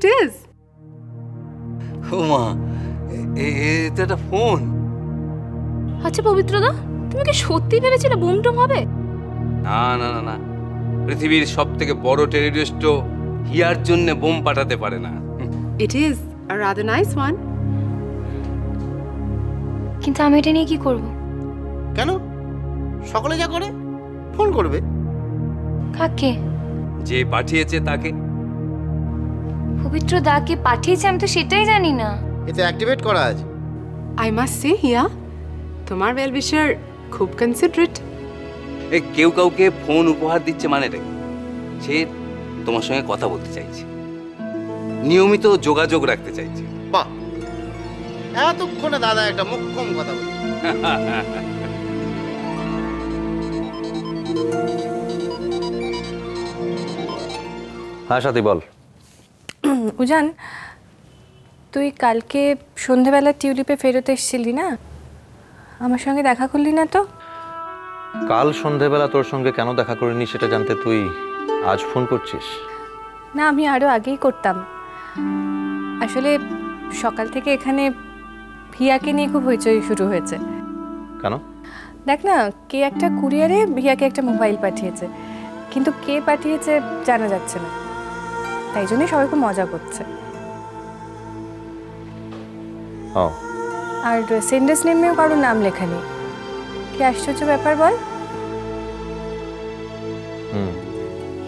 it is. ও মা, এটা একটা ফোন। আচ্ছা পবিত্রদা, তুমি কি সত্যি ভেবেছিলে বোম টোম হবে? না না না না, পৃথিবীর সবথেকে বড় টেররিস্ট হিয়ার জন্য বোম পাঠাতে পারে না। It is a rather nice one. কিন্তু আমি এটা নিয়ে কি করব? কেন? সকলে যা করে ফোন করবে। কাকে? যে পাঠিয়েছে তাকে। পবিত্রদা কে পাঠিয়েছে আমি তো সেটাই জানি না। এতে অ্যাক্টিভেট করা আছে। I must say Hiya, তোমার well wisher খুব considerate. কেউ কাউকে ফোন উপহার দিচ্ছে মানেটা কি? সে তোমার সঙ্গে কথা বলতে চাইছে, নিয়মিত যোগাযোগ রাখতে চাইছে। বাহ, এতক্ষণে দাদা একটা মুখ্যম কথা বলছে। হ্যাঁ সাথী বল। উজান, তুই কালকে সন্ধেবেলা টিউলিপে ফেরত এসেছিলি না, আমার সঙ্গে দেখা করলি না তো? কাল সন্ধেবেলা তোর সঙ্গে কেন দেখা করিনি সেটা জানতে তুই আজ ফোন করছিস? না, আমি আরও আগেই করতাম। আসলে সকাল থেকে এখানে ভিয়াকে নিয়ে খুব হইচই শুরু হয়েছে। কেন? দেখ না, কে একটা কুরিয়ারে ভিয়াকে একটা মোবাইল পাঠিয়েছে, কিন্তু কে পাঠিয়েছে জানা যাচ্ছে না, তাই জন্যই সবাই খুব মজা করছে। ও, আর সেন্ডার্স নেমেও কারোর নাম লেখা নেই। কি আশ্চর্য ব্যাপার বল।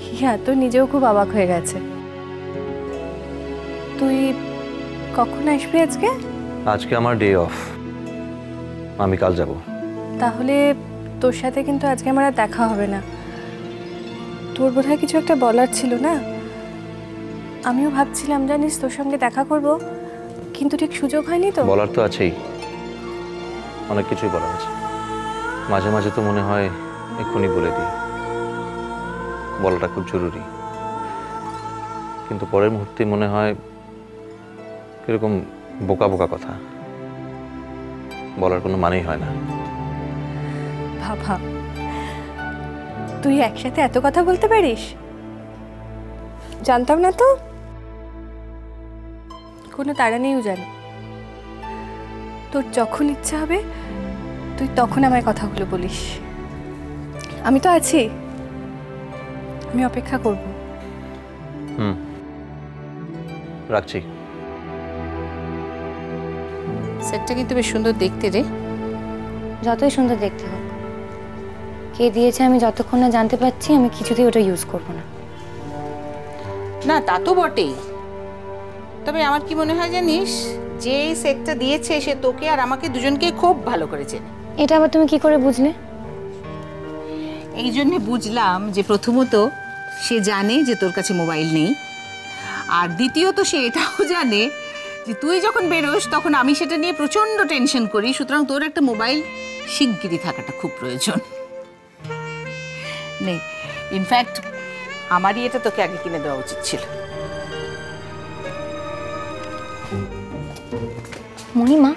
হিয়া তো নিজেও খুব অবাক হয়ে গেছে। তুই কখন আসবি আজকে? আজকে আমার ডে অফ, আমি কাল যাব। তাহলে তোর সাথে কিন্তু আজকে আমার আর দেখা হবে না। তোর বোধহয় কিছু একটা বলার ছিল না? আমিও ভাবছিলাম জানিস তোর সঙ্গে দেখা করব, কিন্তু ঠিক সুযোগ হয়নি তো। বলার তো আছেই, অনেক কিছুই বলার আছে। মাঝে মাঝে তো মনে হয় এক্ষুনি বলে দিই, বলাটা খুব জরুরি, কিন্তু পরের মুহূর্তে মনে হয় কিরকম বোকা বোকা কথা, বলার কোনো মানেই হয় না। বাবা, তুই একসাথে এত কথা বলতে পারিস? জানতাম না তো। কোনো তাড়া নেই জান, তোর যখন ইচ্ছা হবে তুই তখন আমায় কথাগুলো বলিস। আমি তো আছি, আমি অপেক্ষা করব। রাখছি। সেটটা কিন্তু বেশ সুন্দর দেখতে রে। যতই সুন্দর দেখতে হোক, কে দিয়েছে আমি যতক্ষণ না জানতে পারছি আমি কিছুতেই ওটা ইউজ করব না। না তা তো বটেই, তবে আমার কি মনে হয় জানিস, যে এই সেটটা দিয়েছে সে তোকে আর আমাকে দুজনকে খুব ভালো করে চেনে। এটা আবার তুমি কি করে বুঝলে? এই জন্যে বুঝলাম যে প্রথমত সে জানে যে তোর কাছে মোবাইল নেই, আর দ্বিতীয়ত সে এটাও জানে যে তুই যখন বেরোস তখন আমি সেটা নিয়ে প্রচণ্ড টেনশন করি, সুতরাং তোর একটা মোবাইল শিগগিরই থাকাটা খুব প্রয়োজন। নেই, ইনফ্যাক্ট আমারই এটা তোকে আগে কিনে দেওয়া উচিত ছিল। মণিমা,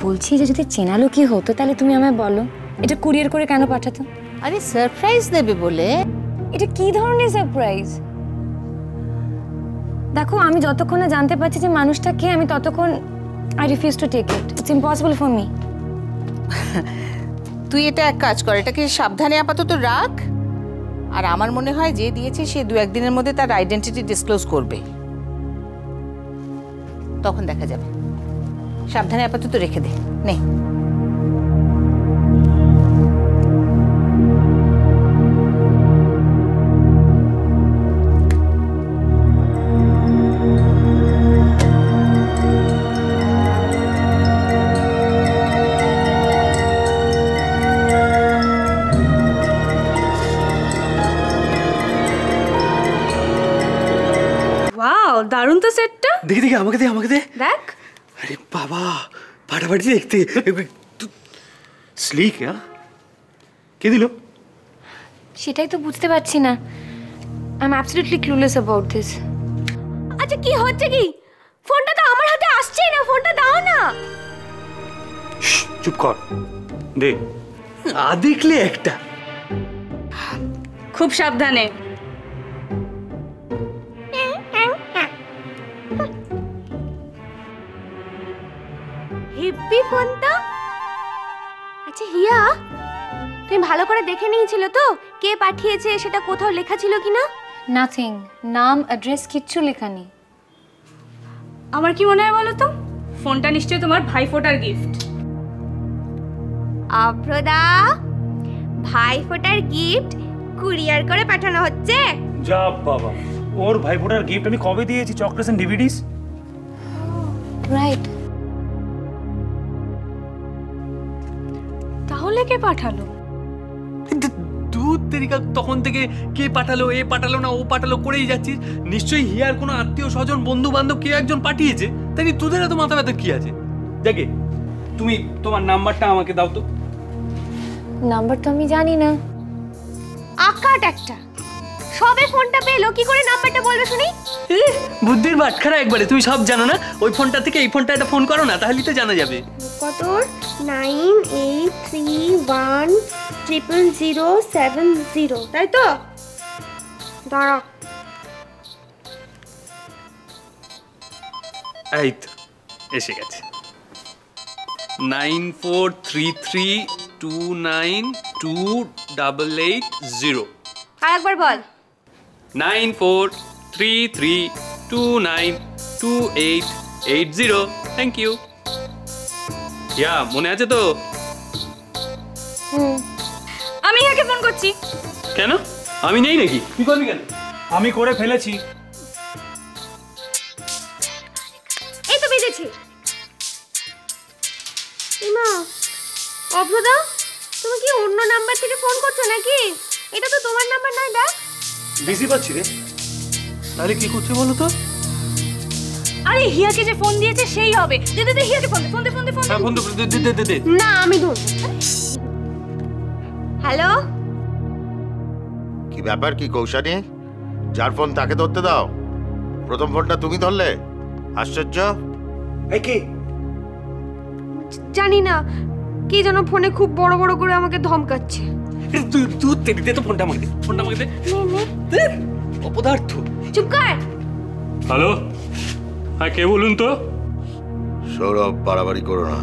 বলছি যে যদি চেনালো কি হতো তাহলে তুমি আমায় বলো, এটা কুরিয়ার করে কেন পাঠাতো? আরে সারপ্রাইজ দেবে বলে। এটা কি ধরনের সারপ্রাইজ? দেখো, আমি যতক্ষণ না জানতে পারছি যে মানুষটা কে, আমি ততক্ষণ I refuse to take it. It's impossible for me. তুই এটা এক কাজ কর, এটাকে সাবধানে আপাতত রাখ, আর আমার মনে হয় যে দিয়েছে সে 2-1 দিনের মধ্যে তার আইডেন্টিটি ডিসক্লোজ করবে, তখন দেখা যাবে। সাবধানে আপাতত রেখে দে। নে, ওয়াও, দারুণ তো সেটটা। দেখি দেখি, আমাকে দে আমাকে দে। দেখ। আরে বাবা, ফাটাফাটি দেখতে। স্লিক। হ্যাঁ, কে দিল? সেটাই তো বুঝতে পারছি না। I am absolutely clueless about this. আচ্ছা কি হচ্ছে কি? ফোনটা তো আমার হাতে আসছেই না, ফোনটা দাও না। চুপ কর, দে। দেখলে একটা। খুব সাবধানে। হিয়া, তুমি ভালো করে দেখে নিয়েছিল তো কে পাঠিয়েছে, সেটা কোথাও লেখা ছিল কিনা? নাথিং, নাম অ্যাড্রেস কিচ্ছু লেখা নেই। আমার কি মনে হয় বলো তো, ফোনটা নিশ্চয়ই তোমার ভাইফোঁটার গিফট। অভ্রদা, ভাইফোঁটার গিফট কুরিয়ার করে পাঠানো হচ্ছে? যা বাবা, ওর ভাইফোঁটার গিফট আমি কবে দিয়েছি? Chocolates and DVDs. রাইট। তাহলে কে পাঠালো? দুধ তেরিকা, তখন থেকে কে পাঠালো, এ পাঠালো না ও পাঠালো করেই যাচ্ছিস। নিশ্চয়ই হিয়ার কোনো আত্মীয় স্বজন বন্ধু বান্ধব কেউ একজন পাঠিয়েছে, তাই তোদের এত মাথা ব্যথার কি আছে? দেখে তুমি তোমার নাম্বারটা আমাকে দাও তো। নাম্বার তো আমি জানি না। আকাট একটা, সবে ফোনটা পেলো, কি করে নাম্বারটা বলবে শুনি? বুদ্ধির বাটখারা একবারে, তুমি সব জানো না? ওই ফোনটা থেকে এই ফোনটা একটা ফোন করো না, তাহলেই তো জানা যাবে। কত? 9831000070, তাই তো? দাঁড়া, এই তো এসে গেছে। 9433292880। আর একবার বল। 9433292880। Thank you. ইয়া, মনে আছে তো? আমি ইয়াকে ফোন করছি। কেন? আমি নেই নাকি? কি করবি কেন? আমি করে ফেলেছি। এই তো বেজেছে। ইমা, অভ্রদা, তুমি কি অন্য নাম্বার থেকে ফোন করছো নাকি? এটা তো তোমার নাম্বার নয়। দেখ, বিজি পাচ্ছি রে। তাহলে কি করছে বলো তো? আরে হিয়াকে যে ফোন দিয়েছে সেই হবে। দে দে দে, হিয়াকে ফোন দে, ফোন দে, ফোন দে, ফোন দে। হ্যাঁ, ফোন দে। না আমি ধর। হ্যালো, কি ব্যাপার, কি কৌশানী? যার ফোন তাকে ধরতে দাও। প্রথম ফোনটা তুমি ধরলে, আশ্চর্য। এই কে? জানি না, কে যেন ফোনে খুব বড় বড় করে আমাকে ধমকাচ্ছে। তুই দে তো ফোনটা আমাকে দে, ফোনটা আমাকে দে। নে, অপদার্থ। চুপ কর। হ্যালো, হ্যাঁ কে বলুন তো? সৌরভ, বাড়াবাড়ি করো না।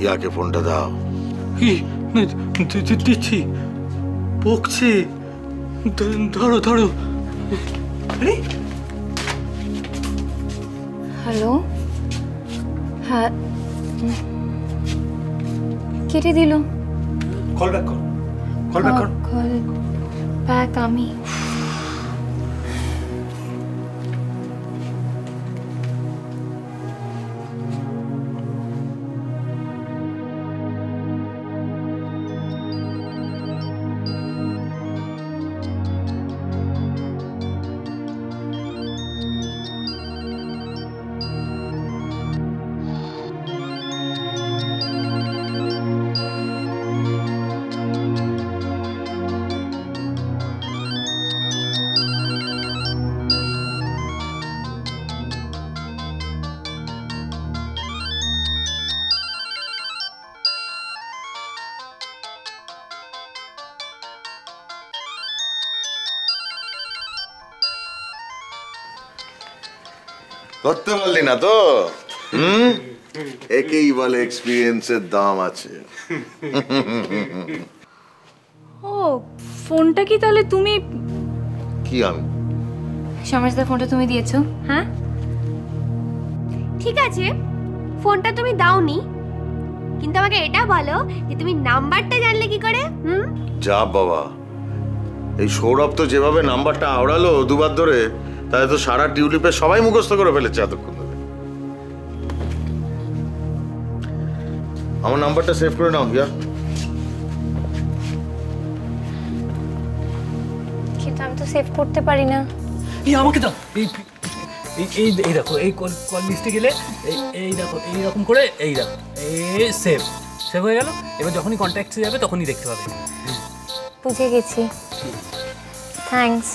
ইয়াকে ফোনটা দাও। দিচ্ছি। বকছে। ধরো। আরে, হ্যালো, হ্যাঁ, কেটে দিল। কল ব্যাক কর, কল ব্যাক কর। কল ব্যাক আমি। ধরতে পারলি না তো? একেই বলে এক্সপিরিয়েন্সের দাম আছে। ও, ফোনটা কি তাহলে তুমি? কি আমি? সমাজদার ফোনটা তুমি দিয়েছো? হ্যাঁ, ঠিক আছে, ফোনটা তুমি দাওনি, কিন্তু আমাকে এটা বলো যে তুমি নাম্বারটা জানলে কি করে? যা বাবা, এই সৌরভ তো যেভাবে নাম্বারটা আওড়ালো দুবার ধরে, তাই তো সারা টিউলিপে সবাই মুখস্থ করে ফেলেছে এতক্ষণ ধরে। আমার নাম্বারটা সেভ করে নাও হিয়া। কিন্তু আমি তো সেভ করতে পারি না। এই আমাকে দাও। এই দেখো, এই কল লিস্টে গেলে এই দেখো, এইরকম করে এই দেখো, এই সেভ হয়ে গেল। এবার যখনই কন্ট্যাক্টে যাবে তখনই দেখতে পাবে। বুঝে গেছি, থ্যাঙ্কস।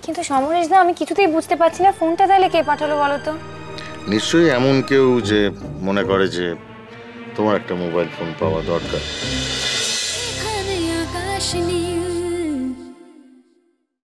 কিন্তু সমরেশ দা, আমি কিছুতেই বুঝতে পারছি না ফোনটা তাহলে কে পাঠালো বলো তো? নিশ্চয়ই এমন কেউ যে মনে করে যে তোমার একটা মোবাইল ফোন পাওয়া দরকার। আকাশ নীল